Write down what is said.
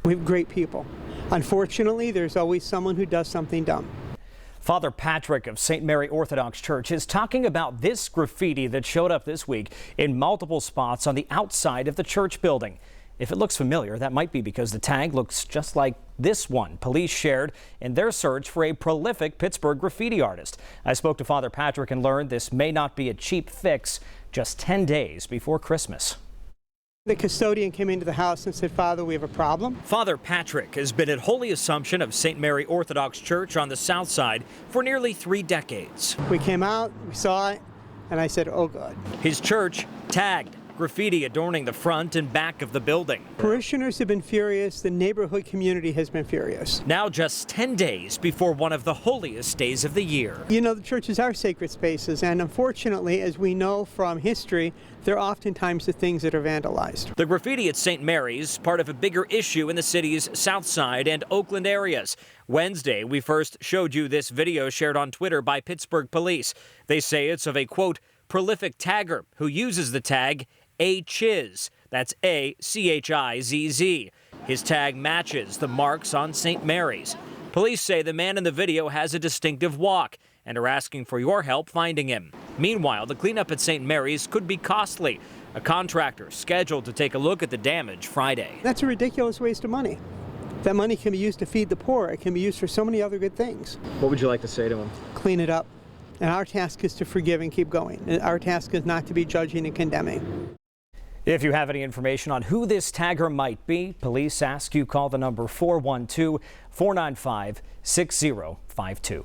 We have great people. Unfortunately, there's always someone who does something dumb. Father Patrick of St. Mary Orthodox Church is talking about this graffiti that showed up this week in multiple spots on the outside of the church building. If it looks familiar, that might be because the tag looks just like this one police shared in their search for a prolific Pittsburgh graffiti artist. I spoke to Father Patrick and learned this may not be a cheap fix just 10 days before Christmas. The custodian came into the house and said, "Father, we have a problem." Father Patrick has been at Holy Assumption of St. Mary Orthodox Church on the south side for nearly 3 decades. We came out, we saw it, and I said, "Oh, God." His church tagged, graffiti adorning the front and back of the building. Parishioners have been furious. The neighborhood community has been furious. Now just 10 days before one of the holiest days of the year. You know, the churches are sacred spaces, and unfortunately, as we know from history, they're oftentimes the things that are vandalized. The graffiti at St. Mary's, part of a bigger issue in the city's South Side and Oakland areas. Wednesday, we first showed you this video shared on Twitter by Pittsburgh police. They say it's of a, quote, prolific tagger who uses the tag A-Chiz. That's A-C-H-I-Z-Z. His tag matches the marks on St. Mary's. Police say the man in the video has a distinctive walk and are asking for your help finding him. Meanwhile, the cleanup at St. Mary's could be costly. A contractor scheduled to take a look at the damage Friday. That's a ridiculous waste of money. That money can be used to feed the poor. It can be used for so many other good things. What would you like to say to him? Clean it up. And our task is to forgive and keep going. And our task is not to be judging and condemning. If you have any information on who this tagger might be, police ask you call the number 412-495-6052.